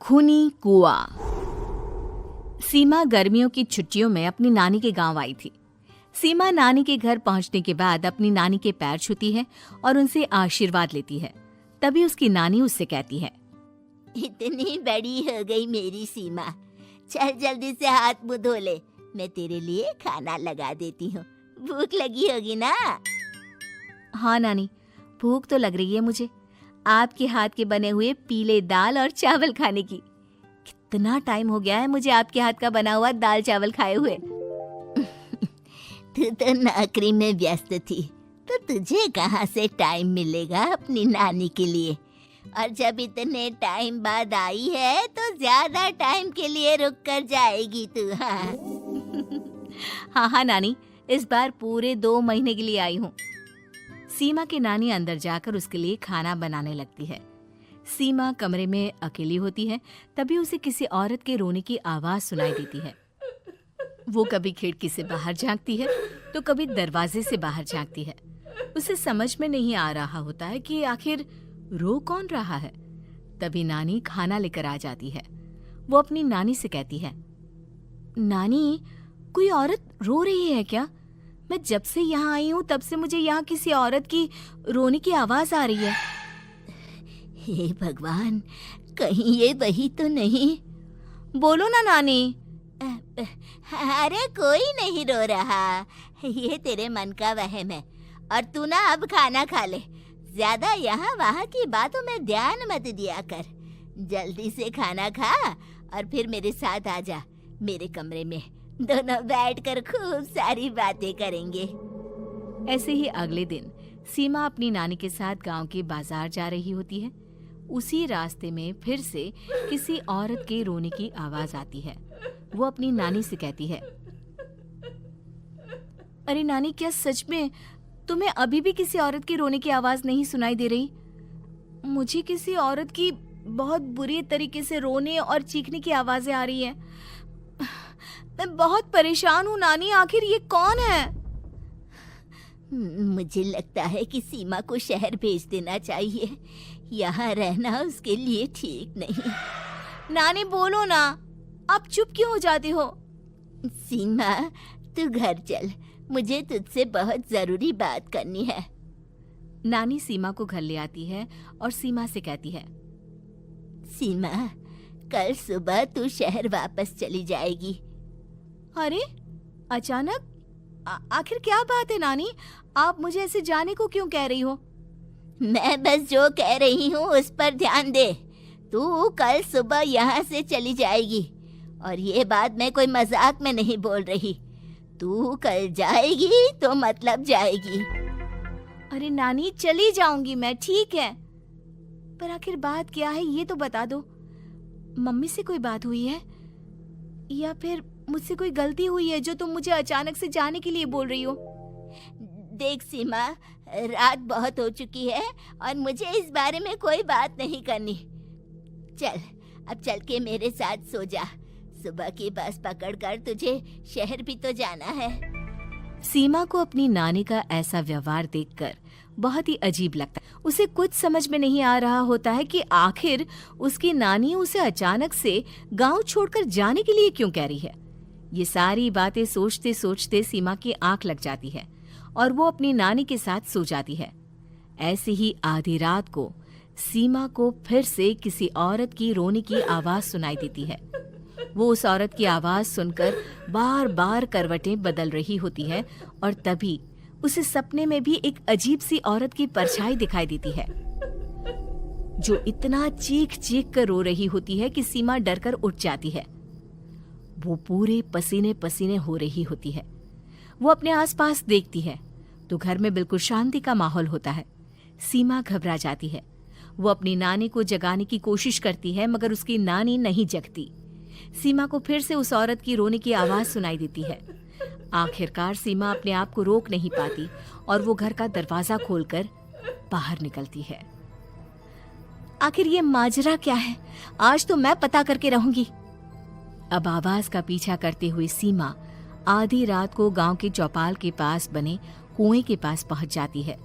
खूनी कुआं। सीमा गर्मियों की छुट्टियों में अपनी नानी के गांव आई थी। सीमा नानी के घर पहुंचने के बाद अपनी नानी के पैर छूती है और उनसे आशीर्वाद लेती है। तभी उसकी नानी उससे कहती है, इतनी बड़ी हो गई मेरी सीमा, चल जल्दी से हाथ मुंह धो ले, मैं तेरे लिए खाना लगा देती हूँ। भूख लगी होगी ना? हाँ नानी, भूख तो लग रही है मुझे, आपके हाथ के बने हुए पीले दाल और चावल खाने की। कितना टाइम हो गया है मुझे आपके हाथ का बना हुआ दाल चावल खाए हुए। तू तो नौकरी में व्यस्त थी, तो तुझे कहाँ से टाइम मिलेगा अपनी नानी के लिए? और जब इतने टाइम बाद आई है तो ज्यादा टाइम के लिए रुक कर जाएगी तू। हाँ नानी, इस बार पूरे 2 महीने के लिए आई हूँ। सीमा की नानी अंदर जाकर उसके लिए खाना बनाने लगती है। सीमा कमरे में अकेली होती है, तभी उसे किसी औरत के रोने की आवाज सुनाई देती है। वो कभी खिड़की से बाहर झांकती है तो कभी दरवाजे से बाहर झांकती है। उसे समझ में नहीं आ रहा होता है कि आखिर रो कौन रहा है। तभी नानी खाना लेकर आ जाती है। वो अपनी नानी से कहती है, नानी, कोई औरत रो रही है क्या? मैं जब से यहाँ आई हूँ तब से मुझे यहाँ किसी औरत की रोने की आवाज आ रही है। हे भगवान, कहीं ये वही तो नहीं? बोलो ना नानी। अरे कोई नहीं रो रहा, ये तेरे मन का वहम है। और तू ना अब खाना खा ले, ज्यादा यहाँ वहाँ की बातों में ध्यान मत दिया कर। जल्दी से खाना खा और फिर मेरे साथ आ जा मेरे कमरे में, दोनों बैठकर खूब सारी बातें करेंगे। ऐसे ही अगले दिन सीमा अपनी नानी के साथ गांव के बाजार जा रही होती है। उसी रास्ते में फिर से किसी औरत के रोने की आवाज आती है। वो अपनी नानी से कहती है, अरे नानी, क्या सच में तुम्हें अभी भी किसी औरत की रोने की आवाज नहीं सुनाई दे रही? मुझे किसी औरत की बहुत बुरी तरीके से रोने और चीखने की आवाजें आ रही है। मैं बहुत परेशान हूँ नानी, आखिर ये कौन है? मुझे लगता है कि सीमा को शहर भेज देना चाहिए, यहाँ रहना उसके लिए ठीक नहीं। नानी बोलो ना, आप चुप क्यों हो जाती हो? सीमा, तू घर चल, मुझे तुझसे बहुत जरूरी बात करनी है। नानी सीमा को घर ले आती है और सीमा से कहती है, सीमा, कल सुबह तू शहर वापस चली जाएगी। अरे अचानक? आखिर क्या बात है नानी, आप मुझे ऐसे जाने को क्यों कह रही हो? मैं बस जो कह रही हूँ उस पर ध्यान दे। तू कल सुबह यहाँ से चली जाएगी, और ये बात मैं कोई मजाक में नहीं बोल रही। तू कल जाएगी तो मतलब जाएगी। अरे नानी, चली जाऊंगी मैं, ठीक है, पर आखिर बात क्या है ये तो बता दो। मम्मी से कोई बात हुई है या फिर मुझसे कोई गलती हुई है जो तुम मुझे अचानक से जाने के लिए बोल रही हो? देख सीमा, रात बहुत हो चुकी है और मुझे इस बारे में कोई बात नहीं करनी। चल, अब चल के मेरे साथ सो जा। सुबह की बस पकड़कर तुझे शहर भी तो जाना है। सीमा को अपनी नानी का ऐसा व्यवहार देखकर बहुत ही अजीब लगता है। उसे कुछ समझ में नहीं आ रहा होता है कि आखिर उसकी नानी उसे अचानक से गांव छोड़कर जाने के लिए क्यों कह रही है। ये सारी बातें सोचते सोचते सीमा की आंख लग जाती है और वो अपनी नानी के साथ सो जाती है। ऐसे ही आधी रात को सीमा को फिर से किसी औरत की रोने की आवाज सुनाई देती है। वो उस औरत की आवाज सुनकर बार बार करवटें बदल रही होती है और तभी उसे सपने में भी एक अजीब सी औरत की परछाई दिखाई देती है, जो इतना चीख चीख कर रो रही होती है कि सीमा डरकर उठ जाती है। वो पूरे पसीने पसीने हो रही होती है। वो अपने आसपास देखती है तो घर में बिल्कुल शांति का माहौल होता है। सीमा घबरा जाती है। वो अपनी नानी को जगाने की कोशिश करती है, मगर उसकी नानी नहीं जगती। सीमा को फिर से उस औरत की रोने की आवाज सुनाई देती है। आखिरकार सीमा अपने आप को रोक नहीं पाती और वो घर का दरवाजा खोलकर बाहर निकलती है। आखिर ये माजरा क्या है? आज तो मैं पता करके रहूंगी। अब आवाज का पीछा करते हुए सीमा आधी रात को गांव के चौपाल के पास बने कुएं के पास पहुंच जाती है,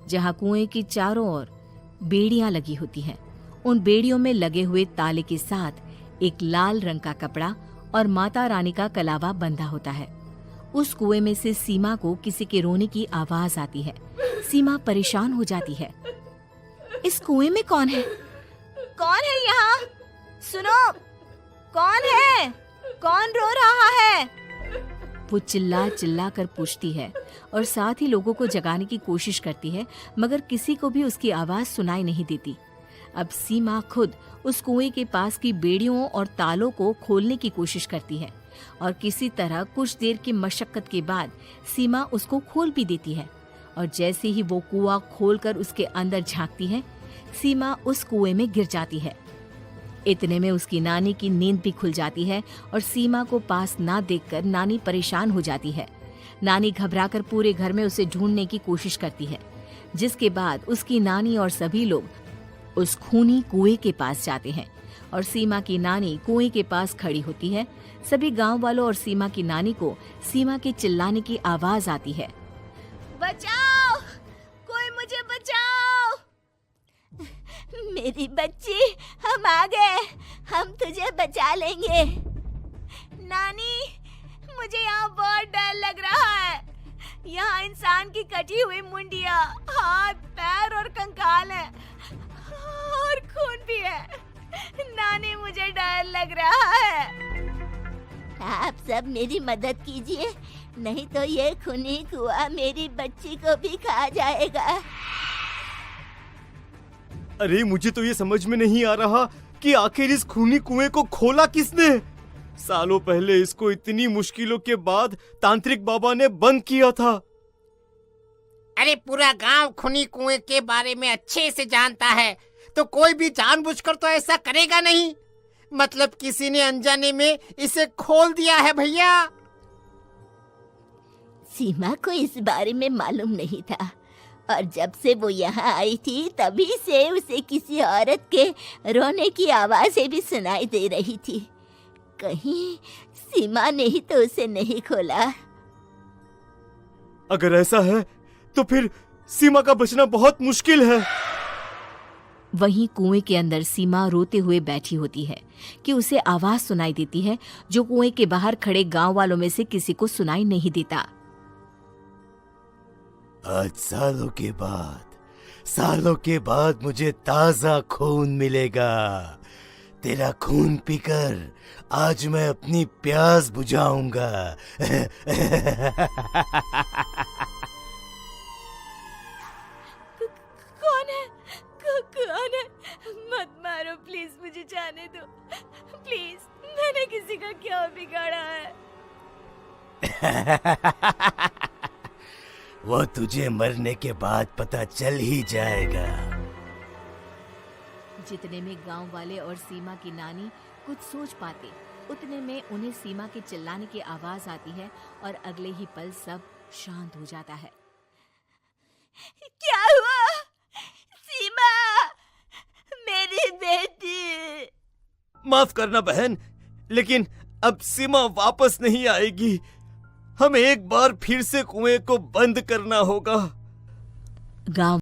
जहां कुएं की चारों ओर बेड़ियां लगी होती हैं उन बेड़ियों में लगे हुए ताले के साथ एक लाल रंग का कपड़ा और माता रानी का कलावा बंधा होता है। उस कुएं में से सीमा को किसी के रोने की आवाज आती है। सीमा परेशान हो जाती है। इस कुएं में कौन है? कौन है यहाँ? सुनो, कौन है? कौन रो रहा है? वो चिल्ला चिल्ला कर पूछती है और साथ ही लोगों को जगाने की कोशिश करती है, मगर किसी को भी उसकी आवाज सुनाई नहीं देती। अब सीमा खुद उस कुएं के पास की बेड़ियों और तालों को खोलने की कोशिश करती है और किसी तरह कुछ देर की मशक्कत के बाद सीमा उसको खोल भी देती है। और जैसे ही वो कुआं खोलकर उसके अंदर झांकती है, सीमा उस कुएं में गिर जाती है। इतने में उसकी नानी की नींद भी खुल जाती है और सीमा को पास ना देखकर नानी परेशान हो जाती है। नानी घबराकर पूरे घर में उसे ढूंढने की कोशिश करती है, जिसके बाद उसकी नानी और सभी लोग उस खूनी कुएं के पास जाते हैं और सीमा की नानी कुएं के पास खड़ी होती है। सभी गांव वालों और सीमा की नानी को सीमा के चिल्लाने की आवाज आती है। बचाओ, कोई मुझे बचाओ। मेरी बच्ची, हम आ गए, हम तुझे बचा लेंगे। नानी, मुझे यहाँ बहुत डर लग रहा है। यहाँ इंसान की कटी हुई मुंडिया, हाथ, पैर और कंकाल है और खून भी है। नानी, मुझे डर लग रहा है। आप सब मेरी मदद कीजिए, नहीं तो ये खूनी कुआं मेरी बच्ची को भी खा जाएगा। अरे मुझे तो ये समझ में नहीं आ रहा कि आखिर इस खूनी कुएं को खोला किसने। सालों पहले इसको इतनी मुश्किलों के बाद तांत्रिक बाबा ने बंद किया था। अरे पूरा गांव खूनी कुएं के बारे में अच्छे से जानता है, तो कोई भी जानबूझकर तो ऐसा करेगा नहीं। मतलब किसी ने अनजाने में इसे खोल दिया है भैया। सीमा को इस बारे में मालूम नहीं था और जब से वो यहाँ आई थी तभी से उसे किसी औरत के रोने की आवाजें भी सुनाई दे रही थी। कहीं सीमा ने ही तो उसे नहीं खोला। अगर ऐसा है तो फिर सीमा का बचना बहुत मुश्किल है। वहीं कुएं के अंदर सीमा रोते हुए बैठी होती है कि उसे आवाज सुनाई देती है जो कुएं के बाहर खड़े गांव वालों में से किसी को सुनाई नहीं देता। आज सालों के बाद मुझे ताजा खून मिलेगा। तेरा खून पीकर आज मैं अपनी प्यास बुझाऊंगा। कौन है? मत मारो प्लीज, मुझे जाने दो प्लीज। मैंने किसी का क्या बिगाड़ा है? वो तुझे मरने के बाद पता चल ही जाएगा। जितने में गांव वाले और सीमा की नानी कुछ सोच पाते, उतने में उन्हें सीमा के चिल्लाने की आवाज आती है और अगले ही पल सब शांत हो जाता है। क्या हुआ? सीमा, मेरी बेटी। माफ करना बहन, लेकिन अब सीमा वापस नहीं आएगी। हमें एक बार फिर से कुएं को बंद करना होगा। गांव